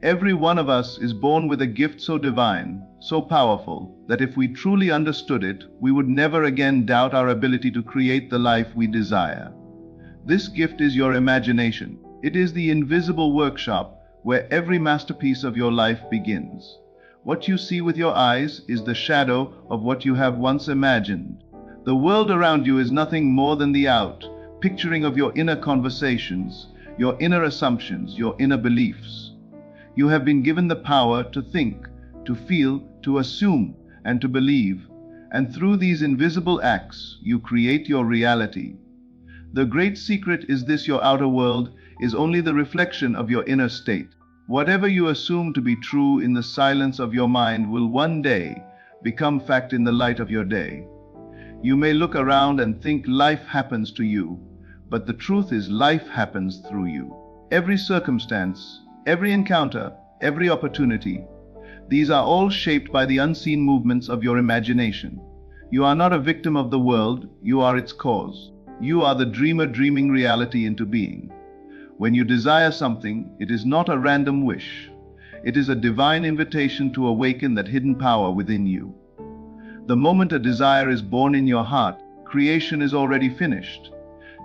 Every one of us is born with a gift so divine, so powerful, that if we truly understood it, we would never again doubt our ability to create the life we desire. This gift is your imagination. It is the invisible workshop where every masterpiece of your life begins. What you see with your eyes is the shadow of what you have once imagined. The world around you is nothing more than the picturing of your inner conversations, your inner assumptions, your inner beliefs. You have been given the power to think, to feel, to assume, and to believe, and through these invisible acts, you create your reality. The great secret is this: your outer world is only the reflection of your inner state. Whatever you assume to be true in the silence of your mind will one day become fact in the light of your day. You may look around and think life happens to you, but the truth is life happens through you. Every circumstance, every encounter, every opportunity, these are all shaped by the unseen movements of your imagination. You are not a victim of the world, you are its cause. You are the dreamer dreaming reality into being. When you desire something, it is not a random wish. It is a divine invitation to awaken that hidden power within you. The moment a desire is born in your heart, creation is already finished.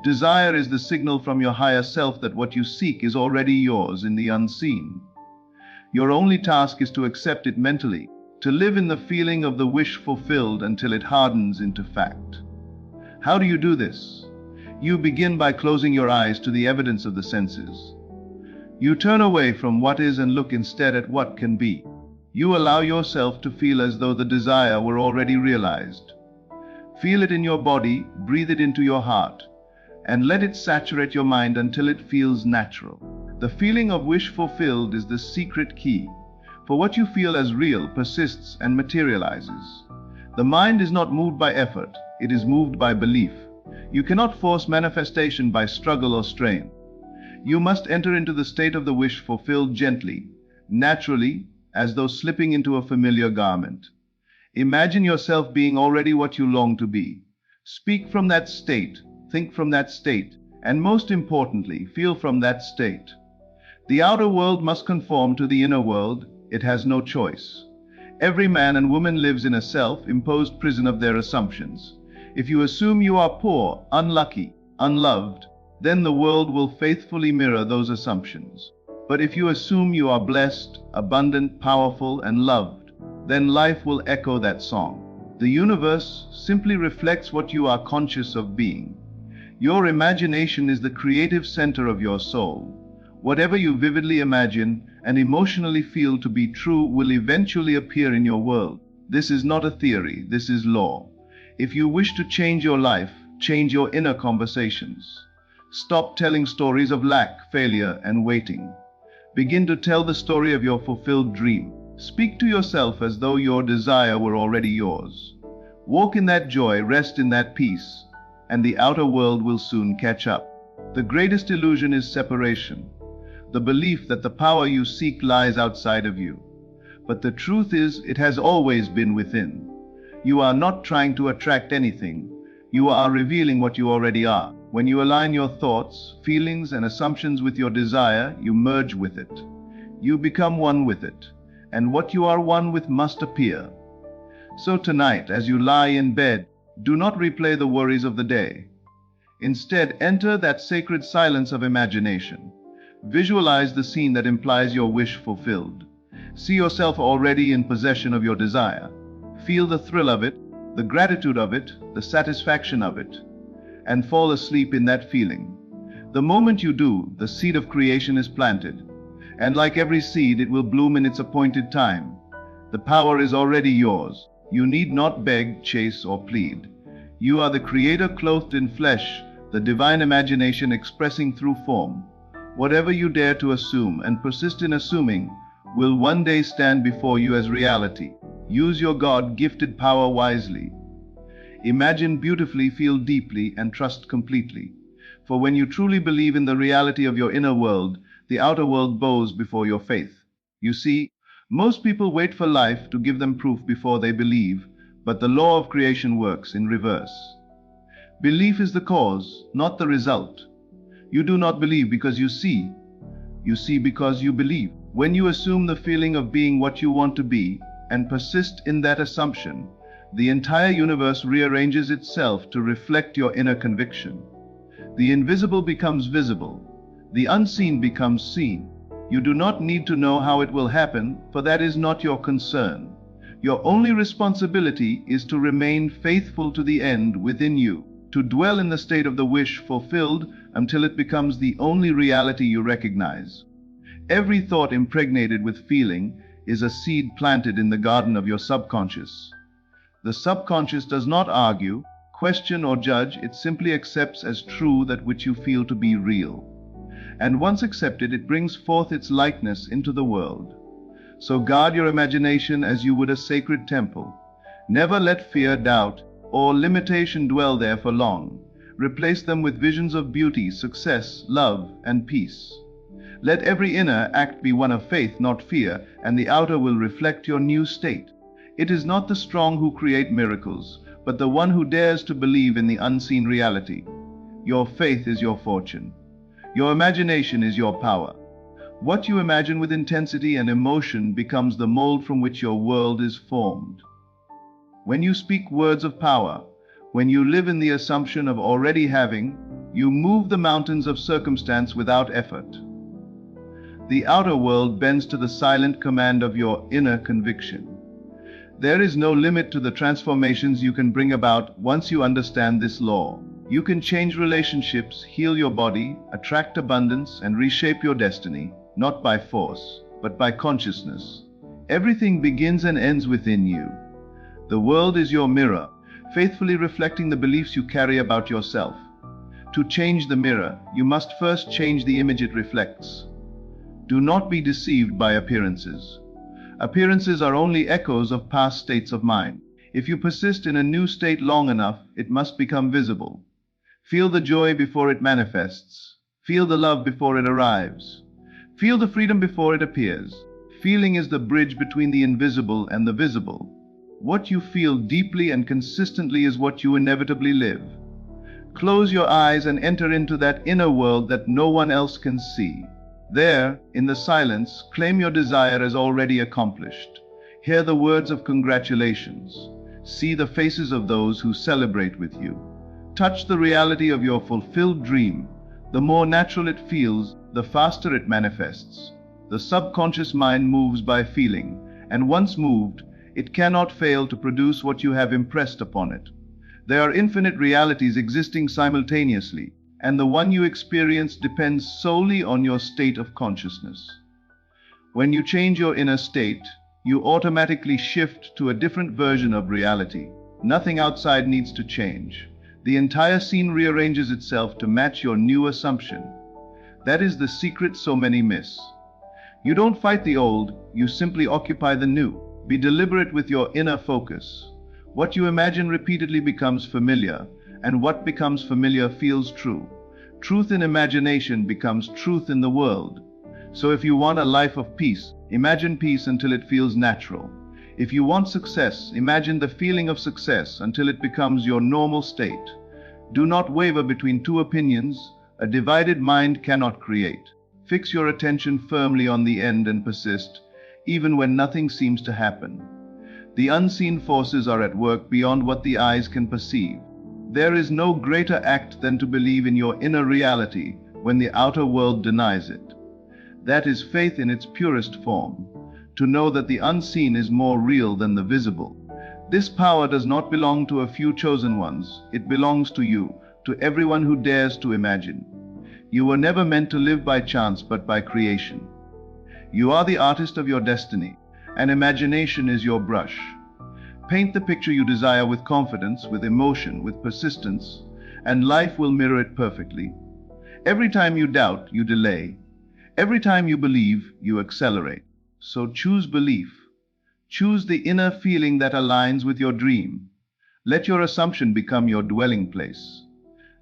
Desire is the signal from your higher self that what you seek is already yours in the unseen. Your only task is to accept it mentally, to live in the feeling of the wish fulfilled until it hardens into fact. How do you do this? You begin by closing your eyes to the evidence of the senses. You turn away from what is and look instead at what can be. You allow yourself to feel as though the desire were already realized. Feel it in your body, breathe it into your heart, and let it saturate your mind until it feels natural. The feeling of wish fulfilled is the secret key, for what you feel as real persists and materializes. The mind is not moved by effort, it is moved by belief. You cannot force manifestation by struggle or strain. You must enter into the state of the wish fulfilled gently, naturally, as though slipping into a familiar garment. Imagine yourself being already what you long to be. Speak from that state, think from that state, and most importantly, feel from that state. The outer world must conform to the inner world. It has no choice. Every man and woman lives in a self-imposed prison of their assumptions. If you assume you are poor, unlucky, unloved, then the world will faithfully mirror those assumptions. But if you assume you are blessed, abundant, powerful, and loved, then life will echo that song. The universe simply reflects what you are conscious of being. Your imagination is the creative center of your soul. Whatever you vividly imagine and emotionally feel to be true will eventually appear in your world. This is not a theory, this is law. If you wish to change your life, change your inner conversations. Stop telling stories of lack, failure, and waiting. Begin to tell the story of your fulfilled dream. Speak to yourself as though your desire were already yours. Walk in that joy, rest in that peace, and the outer world will soon catch up. The greatest illusion is separation, the belief that the power you seek lies outside of you. But the truth is, it has always been within. You are not trying to attract anything. You are revealing what you already are. When you align your thoughts, feelings, and assumptions with your desire, you merge with it. You become one with it, and what you are one with must appear. So tonight, as you lie in bed, do not replay the worries of the day. Instead, enter that sacred silence of imagination. Visualize the scene that implies your wish fulfilled. See yourself already in possession of your desire. Feel the thrill of it, the gratitude of it, the satisfaction of it, and fall asleep in that feeling. The moment you do, the seed of creation is planted, and like every seed, it will bloom in its appointed time. The power is already yours. You need not beg, chase, or plead. You are the Creator clothed in flesh, the divine imagination expressing through form. Whatever you dare to assume and persist in assuming will one day stand before you as reality. Use your God-gifted power wisely. Imagine beautifully, feel deeply, and trust completely. For when you truly believe in the reality of your inner world, the outer world bows before your faith. You see, most people wait for life to give them proof before they believe, but the law of creation works in reverse. Belief is the cause, not the result. You do not believe because you see because you believe. When you assume the feeling of being what you want to be and persist in that assumption, the entire universe rearranges itself to reflect your inner conviction. The invisible becomes visible. The unseen becomes seen. You do not need to know how it will happen, for that is not your concern. Your only responsibility is to remain faithful to the end within you, to dwell in the state of the wish fulfilled until it becomes the only reality you recognize. Every thought impregnated with feeling is a seed planted in the garden of your subconscious. The subconscious does not argue, question, or judge. It simply accepts as true that which you feel to be real. And once accepted, it brings forth its likeness into the world. So guard your imagination as you would a sacred temple. Never let fear, doubt, or limitation dwell there for long. Replace them with visions of beauty, success, love, and peace. Let every inner act be one of faith, not fear, and the outer will reflect your new state. It is not the strong who create miracles, but the one who dares to believe in the unseen reality. Your faith is your fortune. Your imagination is your power. What you imagine with intensity and emotion becomes the mold from which your world is formed. When you speak words of power, when you live in the assumption of already having, you move the mountains of circumstance without effort. The outer world bends to the silent command of your inner conviction. There is no limit to the transformations you can bring about once you understand this law. You can change relationships, heal your body, attract abundance, and reshape your destiny, not by force, but by consciousness. Everything begins and ends within you. The world is your mirror, faithfully reflecting the beliefs you carry about yourself. To change the mirror, you must first change the image it reflects. Do not be deceived by appearances. Appearances are only echoes of past states of mind. If you persist in a new state long enough, it must become visible. Feel the joy before it manifests. Feel the love before it arrives. Feel the freedom before it appears. Feeling is the bridge between the invisible and the visible. What you feel deeply and consistently is what you inevitably live. Close your eyes and enter into that inner world that no one else can see. There, in the silence, claim your desire as already accomplished. Hear the words of congratulations. See the faces of those who celebrate with you. Touch the reality of your fulfilled dream. The more natural it feels, the faster it manifests. The subconscious mind moves by feeling, and once moved, it cannot fail to produce what you have impressed upon it. There are infinite realities existing simultaneously, and the one you experience depends solely on your state of consciousness. When you change your inner state, you automatically shift to a different version of reality. Nothing outside needs to change. The entire scene rearranges itself to match your new assumption. That is the secret so many miss. You don't fight the old, you simply occupy the new. Be deliberate with your inner focus. What you imagine repeatedly becomes familiar, and what becomes familiar feels true. Truth in imagination becomes truth in the world. So if you want a life of peace, imagine peace until it feels natural. If you want success, imagine the feeling of success until it becomes your normal state. Do not waver between two opinions. A divided mind cannot create. Fix your attention firmly on the end and persist, even when nothing seems to happen. The unseen forces are at work beyond what the eyes can perceive. There is no greater act than to believe in your inner reality when the outer world denies it. That is faith in its purest form, to know that the unseen is more real than the visible. This power does not belong to a few chosen ones. It belongs to you, to everyone who dares to imagine. You were never meant to live by chance but by creation. You are the artist of your destiny, and imagination is your brush. Paint the picture you desire with confidence, with emotion, with persistence, and life will mirror it perfectly. Every time you doubt, you delay. Every time you believe, you accelerate. So choose belief. Choose the inner feeling that aligns with your dream. Let your assumption become your dwelling place.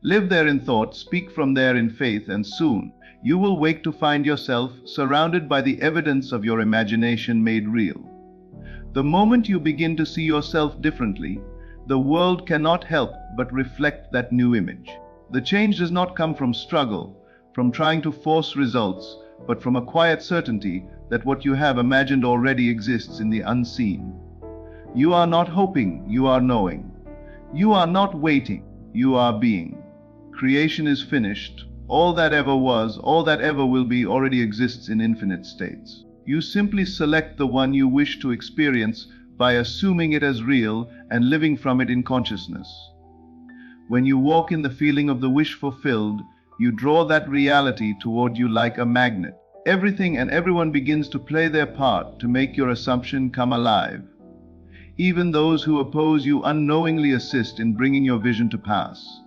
Live there in thought, speak from there in faith, and soon you will wake to find yourself surrounded by the evidence of your imagination made real. The moment you begin to see yourself differently, the world cannot help but reflect that new image. The change does not come from struggle, from trying to force results, but from a quiet certainty that what you have imagined already exists in the unseen. You are not hoping, you are knowing. You are not waiting, you are being. Creation is finished. All that ever was, all that ever will be already exists in infinite states. You simply select the one you wish to experience by assuming it as real and living from it in consciousness. When you walk in the feeling of the wish fulfilled, you draw that reality toward you like a magnet. Everything and everyone begins to play their part to make your assumption come alive. Even those who oppose you unknowingly assist in bringing your vision to pass.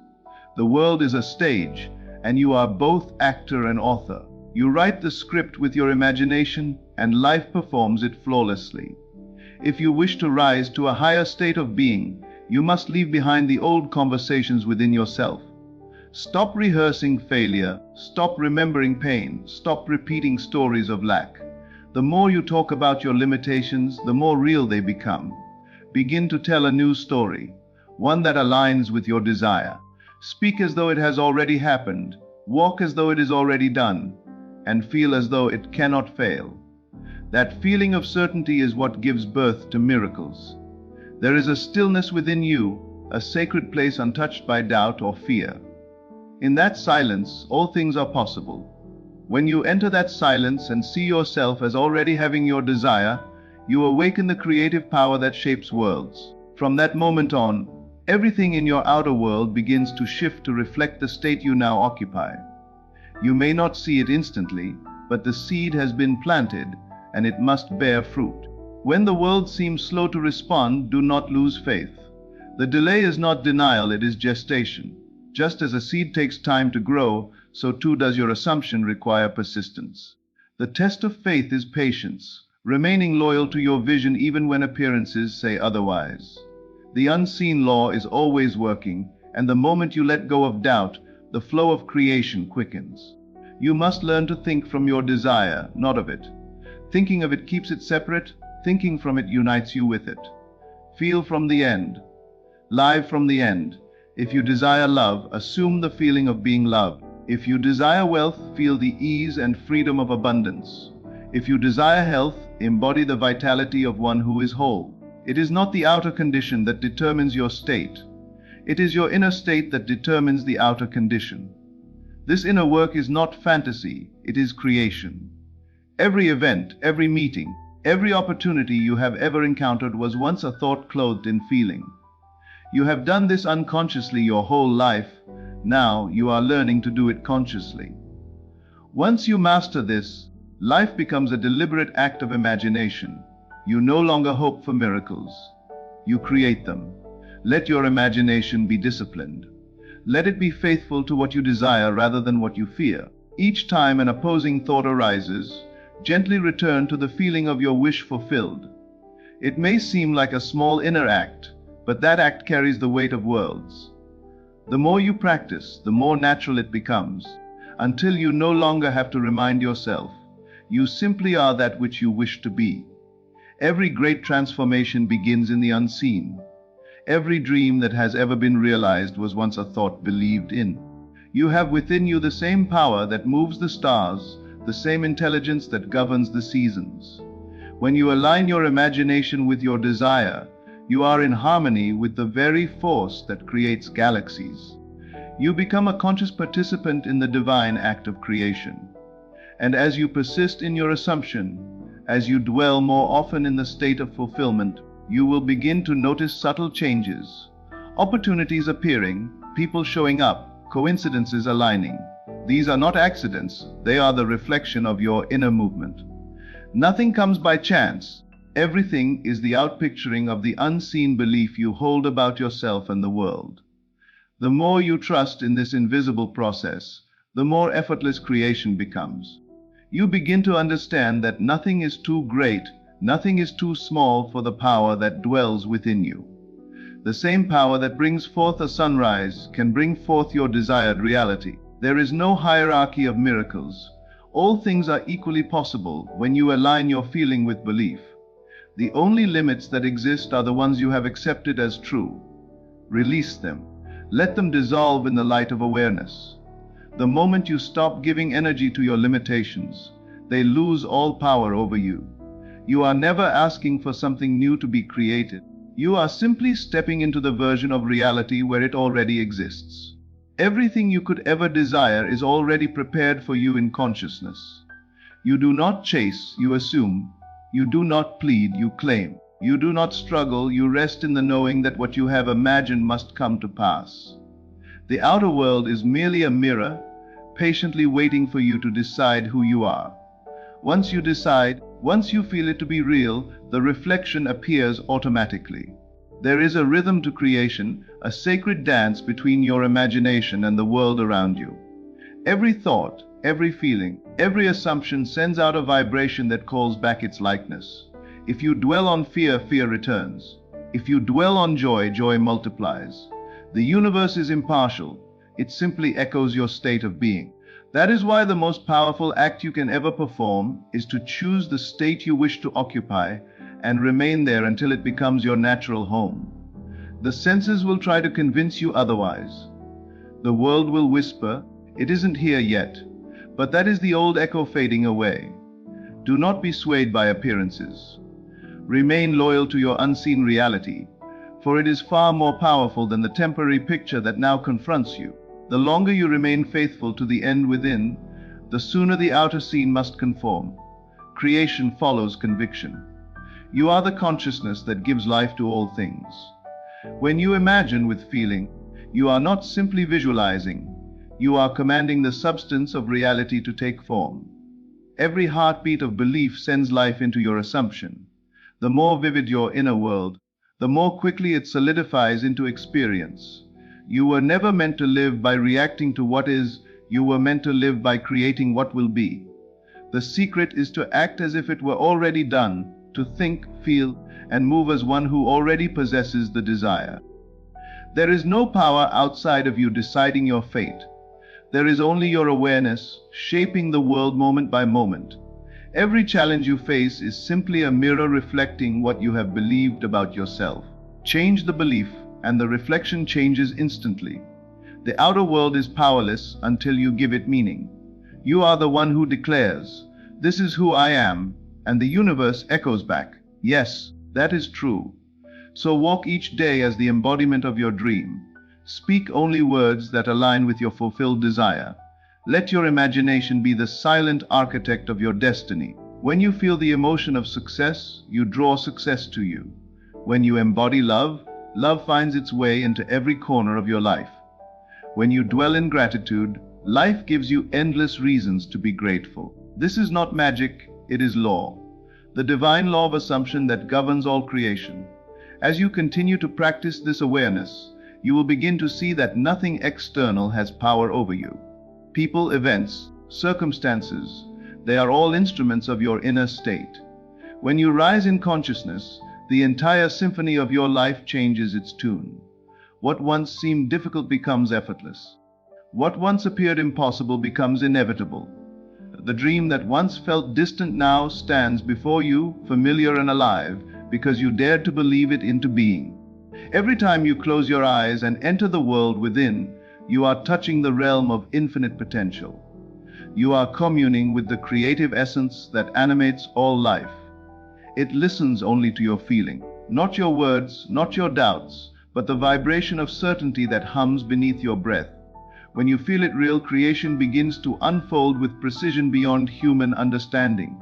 The world is a stage, and you are both actor and author. You write the script with your imagination, and life performs it flawlessly. If you wish to rise to a higher state of being, you must leave behind the old conversations within yourself. Stop rehearsing failure, stop remembering pain, stop repeating stories of lack. The more you talk about your limitations, the more real they become. Begin to tell a new story, one that aligns with your desire. Speak as though it has already happened, walk as though it is already done, and feel as though it cannot fail. That feeling of certainty is what gives birth to miracles. There is a stillness within you, a sacred place untouched by doubt or fear. In that silence, all things are possible. When you enter that silence and see yourself as already having your desire, you awaken the creative power that shapes worlds. From that moment on, everything in your outer world begins to shift to reflect the state you now occupy. You may not see it instantly, but the seed has been planted, and it must bear fruit. When the world seems slow to respond, do not lose faith. The delay is not denial, it is gestation. Just as a seed takes time to grow, so too does your assumption require persistence. The test of faith is patience, remaining loyal to your vision even when appearances say otherwise. The unseen law is always working, and the moment you let go of doubt, the flow of creation quickens. You must learn to think from your desire, not of it. Thinking of it keeps it separate, thinking from it unites you with it. Feel from the end. Live from the end. If you desire love, assume the feeling of being loved. If you desire wealth, feel the ease and freedom of abundance. If you desire health, embody the vitality of one who is whole. It is not the outer condition that determines your state. It is your inner state that determines the outer condition. This inner work is not fantasy, it is creation. Every event, every meeting, every opportunity you have ever encountered was once a thought clothed in feeling. You have done this unconsciously your whole life. Now you are learning to do it consciously. Once you master this, life becomes a deliberate act of imagination. You no longer hope for miracles. You create them. Let your imagination be disciplined. Let it be faithful to what you desire rather than what you fear. Each time an opposing thought arises, gently return to the feeling of your wish fulfilled. It may seem like a small inner act, but that act carries the weight of worlds. The more you practice, the more natural it becomes, until you no longer have to remind yourself. You simply are that which you wish to be. Every great transformation begins in the unseen. Every dream that has ever been realized was once a thought believed in. You have within you the same power that moves the stars, the same intelligence that governs the seasons. When you align your imagination with your desire, you are in harmony with the very force that creates galaxies. You become a conscious participant in the divine act of creation. And as you persist in your assumption, as you dwell more often in the state of fulfillment, you will begin to notice subtle changes. Opportunities appearing, people showing up, coincidences aligning. These are not accidents, they are the reflection of your inner movement. Nothing comes by chance. Everything is the outpicturing of the unseen belief you hold about yourself and the world. The more you trust in this invisible process, the more effortless creation becomes. You begin to understand that nothing is too great, nothing is too small for the power that dwells within you. The same power that brings forth a sunrise can bring forth your desired reality. There is no hierarchy of miracles. All things are equally possible when you align your feeling with belief. The only limits that exist are the ones you have accepted as true. Release them. Let them dissolve in the light of awareness. The moment you stop giving energy to your limitations, they lose all power over you. You are never asking for something new to be created. You are simply stepping into the version of reality where it already exists. Everything you could ever desire is already prepared for you in consciousness. You do not chase, you assume. You do not plead, you claim. You do not struggle, you rest in the knowing that what you have imagined must come to pass. The outer world is merely a mirror, patiently waiting for you to decide who you are. Once you decide, once you feel it to be real, the reflection appears automatically. There is a rhythm to creation, a sacred dance between your imagination and the world around you. Every thought, every feeling, every assumption sends out a vibration that calls back its likeness. If you dwell on fear, fear returns. If you dwell on joy, joy multiplies. The universe is impartial. It simply echoes your state of being. That is why the most powerful act you can ever perform is to choose the state you wish to occupy and remain there until it becomes your natural home. The senses will try to convince you otherwise. The world will whisper, "It isn't here yet," but that is the old echo fading away. Do not be swayed by appearances. Remain loyal to your unseen reality, for it is far more powerful than the temporary picture that now confronts you. The longer you remain faithful to the end within, the sooner the outer scene must conform. Creation follows conviction. You are the consciousness that gives life to all things. When you imagine with feeling, you are not simply visualizing, you are commanding the substance of reality to take form. Every heartbeat of belief sends life into your assumption. The more vivid your inner world, the more quickly it solidifies into experience. You were never meant to live by reacting to what is, you were meant to live by creating what will be. The secret is to act as if it were already done, to think, feel, and move as one who already possesses the desire. There is no power outside of you deciding your fate. There is only your awareness, shaping the world moment by moment. Every challenge you face is simply a mirror reflecting what you have believed about yourself. Change the belief, and the reflection changes instantly. The outer world is powerless until you give it meaning. You are the one who declares, "This is who I am," and the universe echoes back, "Yes, that is true." So walk each day as the embodiment of your dream. Speak only words that align with your fulfilled desire. Let your imagination be the silent architect of your destiny. When you feel the emotion of success, you draw success to you. When you embody love, love finds its way into every corner of your life. When you dwell in gratitude, life gives you endless reasons to be grateful. This is not magic, it is law. The divine law of assumption that governs all creation. As you continue to practice this awareness, you will begin to see that nothing external has power over you. People, events, circumstances, they are all instruments of your inner state. When you rise in consciousness, the entire symphony of your life changes its tune. What once seemed difficult becomes effortless. What once appeared impossible becomes inevitable. The dream that once felt distant now stands before you, familiar and alive, because you dared to believe it into being. Every time you close your eyes and enter the world within, you are touching the realm of infinite potential. You are communing with the creative essence that animates all life. It listens only to your feeling, not your words, not your doubts, but the vibration of certainty that hums beneath your breath. When you feel it real, creation begins to unfold with precision beyond human understanding.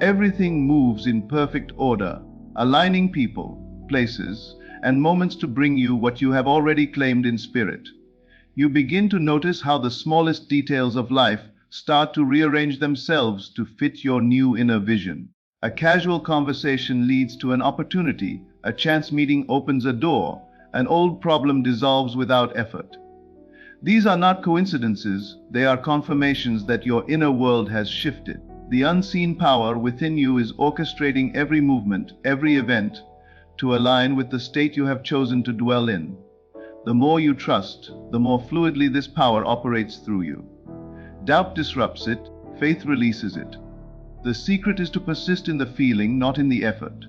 Everything moves in perfect order, aligning people, places, and moments to bring you what you have already claimed in spirit. You begin to notice how the smallest details of life start to rearrange themselves to fit your new inner vision. A casual conversation leads to an opportunity, a chance meeting opens a door, an old problem dissolves without effort. These are not coincidences, they are confirmations that your inner world has shifted. The unseen power within you is orchestrating every movement, every event, to align with the state you have chosen to dwell in. The more you trust, the more fluidly this power operates through you. Doubt disrupts it, faith releases it. The secret is to persist in the feeling, not in the effort.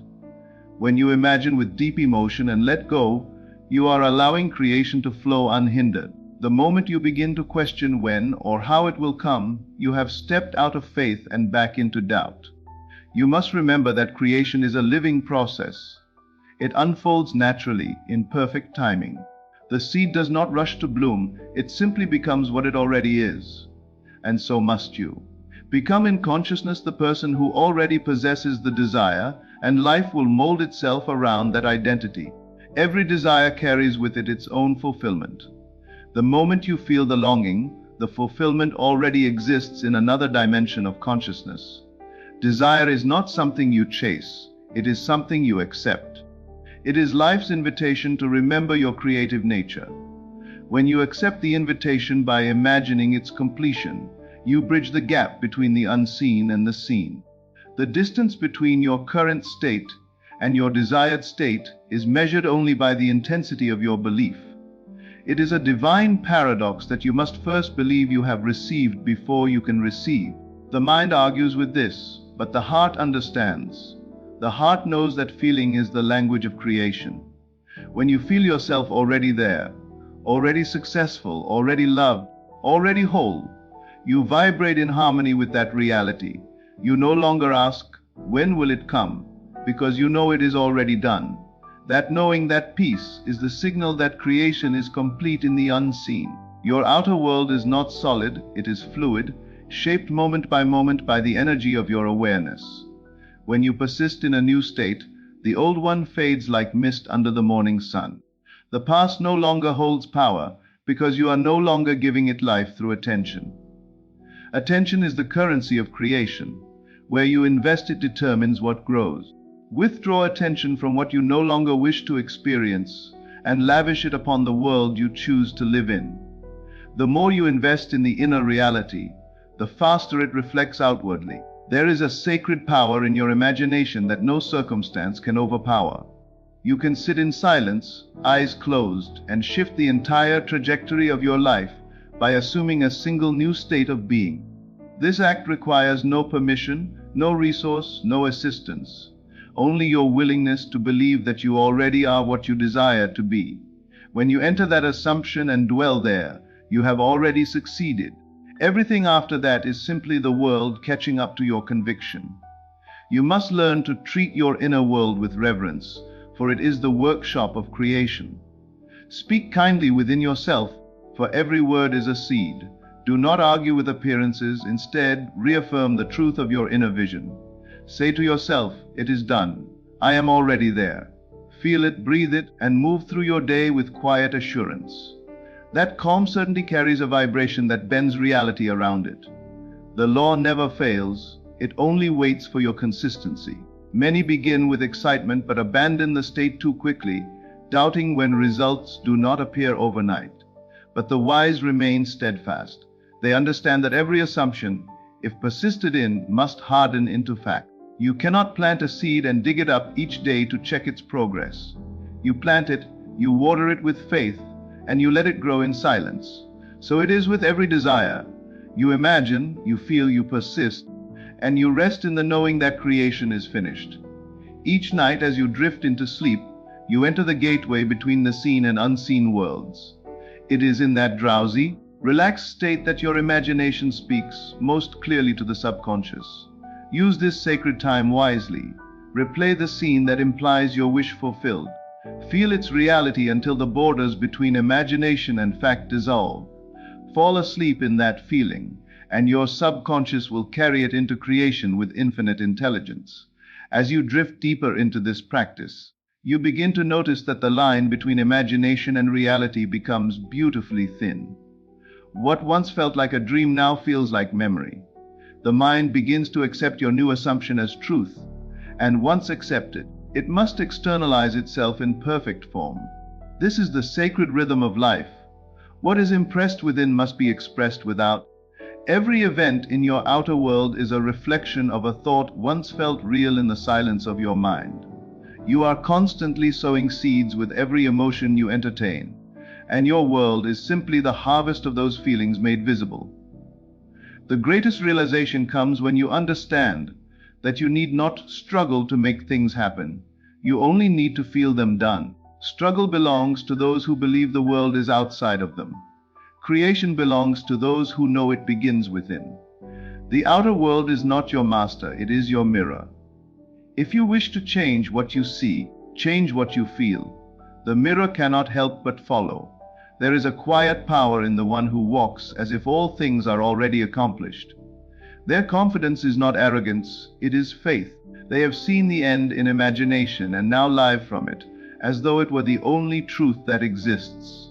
When you imagine with deep emotion and let go, you are allowing creation to flow unhindered. The moment you begin to question when or how it will come, you have stepped out of faith and back into doubt. You must remember that creation is a living process. It unfolds naturally, in perfect timing. The seed does not rush to bloom, it simply becomes what it already is. And so must you. Become in consciousness the person who already possesses the desire, and life will mold itself around that identity. Every desire carries with it its own fulfillment. The moment you feel the longing, the fulfillment already exists in another dimension of consciousness. Desire is not something you chase, it is something you accept. It is life's invitation to remember your creative nature. When you accept the invitation by imagining its completion, you bridge the gap between the unseen and the seen. The distance between your current state and your desired state is measured only by the intensity of your belief. It is a divine paradox that you must first believe you have received before you can receive. The mind argues with this, but the heart understands. The heart knows that feeling is the language of creation. When you feel yourself already there, already successful, already loved, already whole, you vibrate in harmony with that reality. You no longer ask, when will it come? Because you know it is already done. That knowing, that peace, is the signal that creation is complete in the unseen. Your outer world is not solid, it is fluid, shaped moment by the energy of your awareness. When you persist in a new state, the old one fades like mist under the morning sun. The past no longer holds power because you are no longer giving it life through attention. Attention is the currency of creation. Where you invest it determines what grows. Withdraw attention from what you no longer wish to experience and lavish it upon the world you choose to live in. The more you invest in the inner reality, the faster it reflects outwardly. There is a sacred power in your imagination that no circumstance can overpower. You can sit in silence, eyes closed, and shift the entire trajectory of your life by assuming a single new state of being. This act requires no permission, no resource, no assistance. Only your willingness to believe that you already are what you desire to be. When you enter that assumption and dwell there, you have already succeeded. Everything after that is simply the world catching up to your conviction. You must learn to treat your inner world with reverence, for it is the workshop of creation. Speak kindly within yourself, for every word is a seed. Do not argue with appearances, instead reaffirm the truth of your inner vision. Say to yourself, it is done. I am already there. Feel it, breathe it, and move through your day with quiet assurance. That calm certainty carries a vibration that bends reality around it. The law never fails, it only waits for your consistency. Many begin with excitement but abandon the state too quickly, doubting when results do not appear overnight. But the wise remain steadfast. They understand that every assumption, if persisted in, must harden into fact. You cannot plant a seed and dig it up each day to check its progress. You plant it, you water it with faith, and you let it grow in silence. So it is with every desire. You imagine, you feel, you persist, and you rest in the knowing that creation is finished. Each night as you drift into sleep, you enter the gateway between the seen and unseen worlds. It is in that drowsy, relaxed state that your imagination speaks most clearly to the subconscious. Use this sacred time wisely. Replay the scene that implies your wish fulfilled. Feel its reality until the borders between imagination and fact dissolve. Fall asleep in that feeling, and your subconscious will carry it into creation with infinite intelligence. As you drift deeper into this practice, you begin to notice that the line between imagination and reality becomes beautifully thin. What once felt like a dream now feels like memory. The mind begins to accept your new assumption as truth, and once accepted, it must externalize itself in perfect form. This is the sacred rhythm of life. What is impressed within must be expressed without. Every event in your outer world is a reflection of a thought once felt real in the silence of your mind. You are constantly sowing seeds with every emotion you entertain, and your world is simply the harvest of those feelings made visible. The greatest realization comes when you understand that you need not struggle to make things happen. You only need to feel them done. Struggle belongs to those who believe the world is outside of them. Creation belongs to those who know it begins within. The outer world is not your master, it is your mirror. If you wish to change what you see, change what you feel. The mirror cannot help but follow. There is a quiet power in the one who walks as if all things are already accomplished. Their confidence is not arrogance, it is faith. They have seen the end in imagination and now live from it, as though it were the only truth that exists.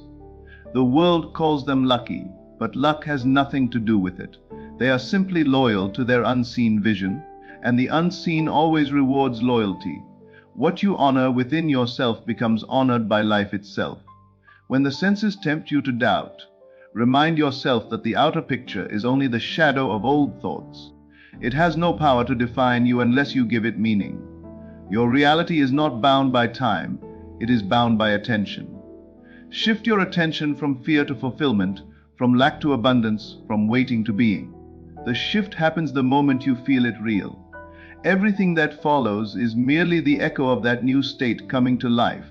The world calls them lucky, but luck has nothing to do with it. They are simply loyal to their unseen vision, and the unseen always rewards loyalty. What you honor within yourself becomes honored by life itself. When the senses tempt you to doubt, remind yourself that the outer picture is only the shadow of old thoughts. It has no power to define you unless you give it meaning. Your reality is not bound by time, it is bound by attention. Shift your attention from fear to fulfillment, from lack to abundance, from waiting to being. The shift happens the moment you feel it real. Everything that follows is merely the echo of that new state coming to life.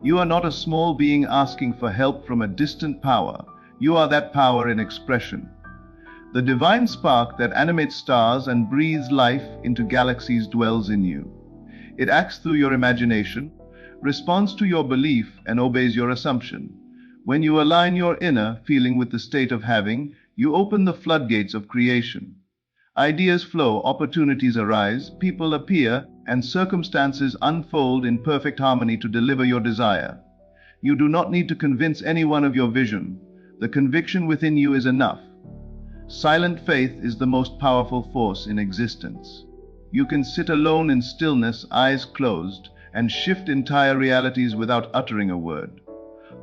You are not a small being asking for help from a distant power. You are that power in expression. The divine spark that animates stars and breathes life into galaxies dwells in you. It acts through your imagination, responds to your belief, and obeys your assumption. When you align your inner feeling with the state of having, you open the floodgates of creation. Ideas flow, opportunities arise, people appear, and circumstances unfold in perfect harmony to deliver your desire. You do not need to convince anyone of your vision. The conviction within you is enough. Silent faith is the most powerful force in existence. You can sit alone in stillness, eyes closed, and shift entire realities without uttering a word.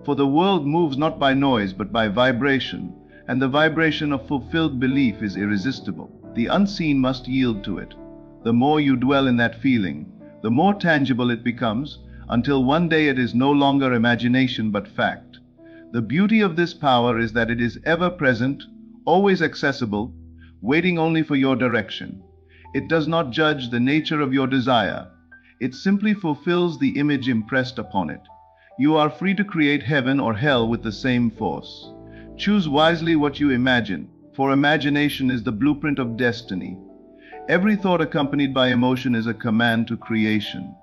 For the world moves not by noise but by vibration, and the vibration of fulfilled belief is irresistible. The unseen must yield to it. The more you dwell in that feeling, the more tangible it becomes, until one day it is no longer imagination but fact. The beauty of this power is that it is ever present, always accessible, waiting only for your direction. It does not judge the nature of your desire. It simply fulfills the image impressed upon it. You are free to create heaven or hell with the same force. Choose wisely what you imagine, for imagination is the blueprint of destiny. Every thought accompanied by emotion is a command to creation.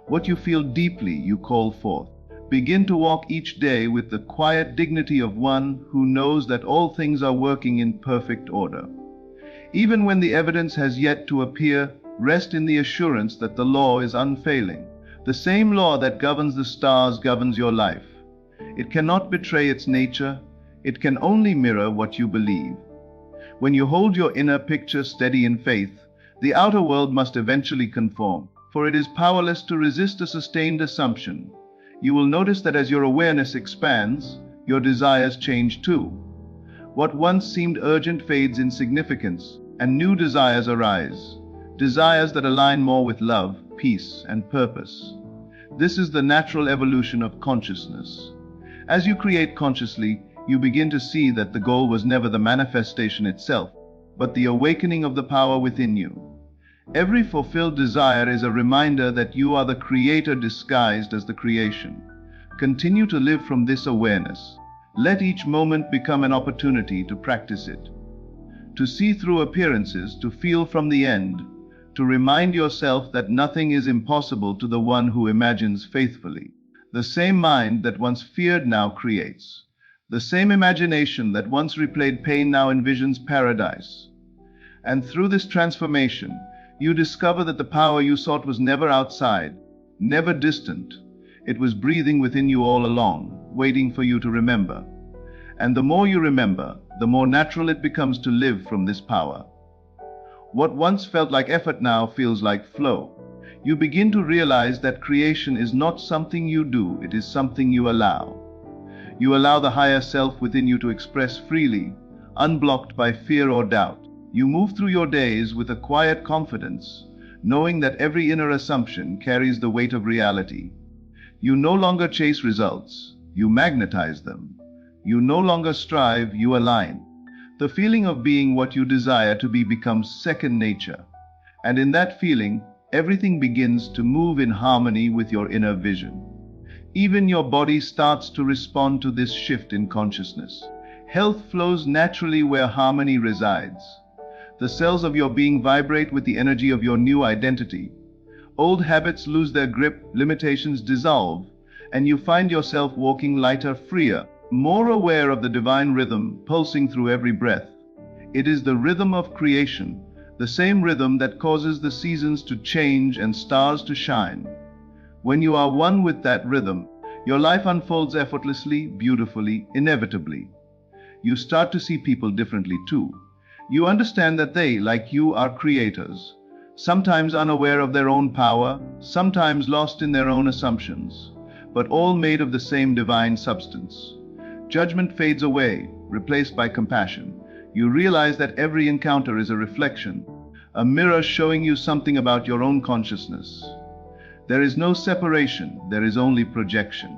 What you feel deeply, you call forth. Begin to walk each day with the quiet dignity of one who knows that all things are working in perfect order. Even when the evidence has yet to appear, rest in the assurance that the law is unfailing. The same law that governs the stars governs your life. It cannot betray its nature. It can only mirror what you believe. When you hold your inner picture steady in faith, the outer world must eventually conform, for it is powerless to resist a sustained assumption. You will notice that as your awareness expands, your desires change too. What once seemed urgent fades in significance, and new desires arise. Desires that align more with love, peace, and purpose. This is the natural evolution of consciousness. As you create consciously, you begin to see that the goal was never the manifestation itself, but the awakening of the power within you. Every fulfilled desire is a reminder that you are the creator disguised as the creation. Continue to live from this awareness. Let each moment become an opportunity to practice it. To see through appearances, to feel from the end, to remind yourself that nothing is impossible to the one who imagines faithfully. The same mind that once feared now creates. The same imagination that once replayed pain now envisions paradise. And through this transformation, you discover that the power you sought was never outside, never distant. It was breathing within you all along, waiting for you to remember. And the more you remember, the more natural it becomes to live from this power. What once felt like effort now feels like flow. You begin to realize that creation is not something you do, it is something you allow. You allow the higher self within you to express freely, unblocked by fear or doubt. You move through your days with a quiet confidence, knowing that every inner assumption carries the weight of reality. You no longer chase results, you magnetize them. You no longer strive, you align. The feeling of being what you desire to be becomes second nature. And in that feeling, everything begins to move in harmony with your inner vision. Even your body starts to respond to this shift in consciousness. Health flows naturally where harmony resides. The cells of your being vibrate with the energy of your new identity. Old habits lose their grip, limitations dissolve, and you find yourself walking lighter, freer, more aware of the divine rhythm pulsing through every breath. It is the rhythm of creation, the same rhythm that causes the seasons to change and stars to shine. When you are one with that rhythm, your life unfolds effortlessly, beautifully, inevitably. You start to see people differently too. You understand that they, like you, are creators, sometimes unaware of their own power, sometimes lost in their own assumptions, but all made of the same divine substance. Judgment fades away, replaced by compassion. You realize that every encounter is a reflection, a mirror showing you something about your own consciousness. There is no separation, there is only projection.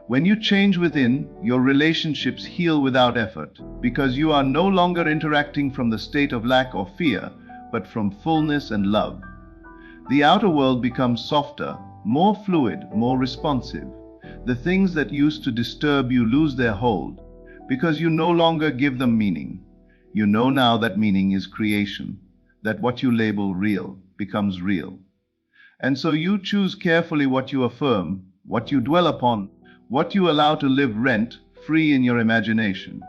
When you change within, your relationships heal without effort, because you are no longer interacting from the state of lack or fear, but from fullness and love. The outer world becomes softer, more fluid, more responsive. The things that used to disturb you lose their hold, because you no longer give them meaning. You know now that meaning is creation, that what you label real becomes real. And so you choose carefully what you affirm, what you dwell upon, what you allow to live rent-free in your imagination.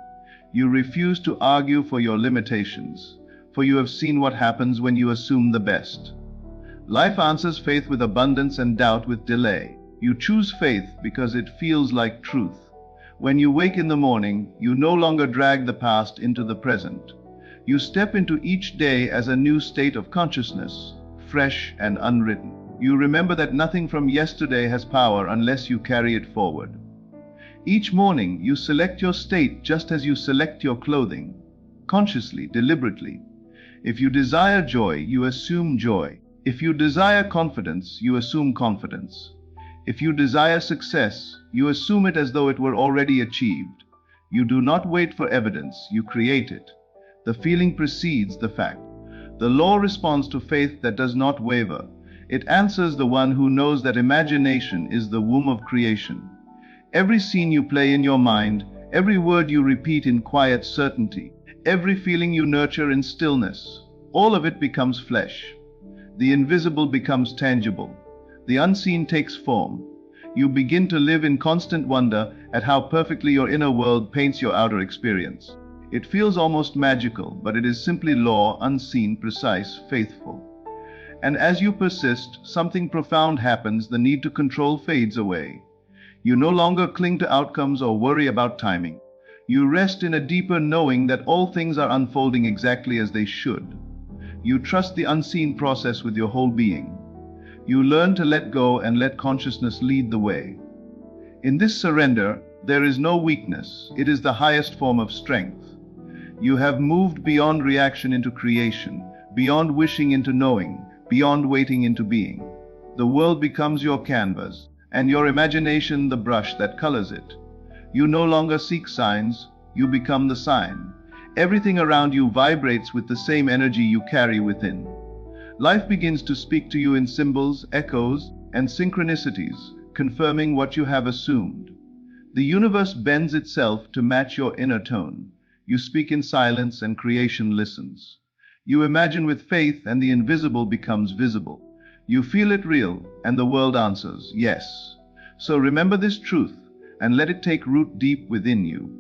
You refuse to argue for your limitations, for you have seen what happens when you assume the best. Life answers faith with abundance and doubt with delay. You choose faith because it feels like truth. When you wake in the morning, you no longer drag the past into the present. You step into each day as a new state of consciousness, fresh and unwritten. You remember that nothing from yesterday has power unless you carry it forward. Each morning, you select your state just as you select your clothing, consciously, deliberately. If you desire joy, you assume joy. If you desire confidence, you assume confidence. If you desire success, you assume it as though it were already achieved. You do not wait for evidence, you create it. The feeling precedes the fact. The law responds to faith that does not waver. It answers the one who knows that imagination is the womb of creation. Every scene you play in your mind, every word you repeat in quiet certainty, every feeling you nurture in stillness, all of it becomes flesh. The invisible becomes tangible. The unseen takes form. You begin to live in constant wonder at how perfectly your inner world paints your outer experience. It feels almost magical, but it is simply law, unseen, precise, faithful. And as you persist, something profound happens. The need to control fades away. You no longer cling to outcomes or worry about timing. You rest in a deeper knowing that all things are unfolding exactly as they should. You trust the unseen process with your whole being. You learn to let go and let consciousness lead the way. In this surrender, there is no weakness. It is the highest form of strength. You have moved beyond reaction into creation, beyond wishing into knowing, beyond waiting into being. The world becomes your canvas, and your imagination the brush that colors it. You no longer seek signs, you become the sign. Everything around you vibrates with the same energy you carry within. Life begins to speak to you in symbols, echoes, and synchronicities, confirming what you have assumed. The universe bends itself to match your inner tone. You speak in silence and creation listens. You imagine with faith and the invisible becomes visible. You feel it real and the world answers, yes. So remember this truth and let it take root deep within you.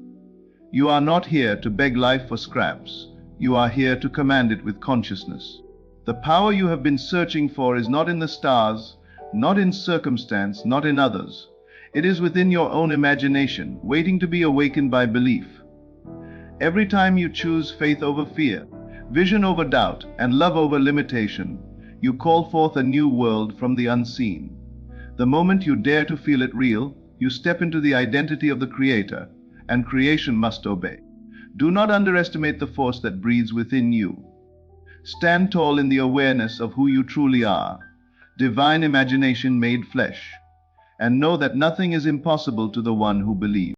You are not here to beg life for scraps. You are here to command it with consciousness. The power you have been searching for is not in the stars, not in circumstance, not in others. It is within your own imagination, waiting to be awakened by belief. Every time you choose faith over fear, vision over doubt, and love over limitation, you call forth a new world from the unseen. The moment you dare to feel it real, you step into the identity of the Creator, and creation must obey. Do not underestimate the force that breathes within you. Stand tall in the awareness of who you truly are, divine imagination made flesh, and know that nothing is impossible to the one who believes.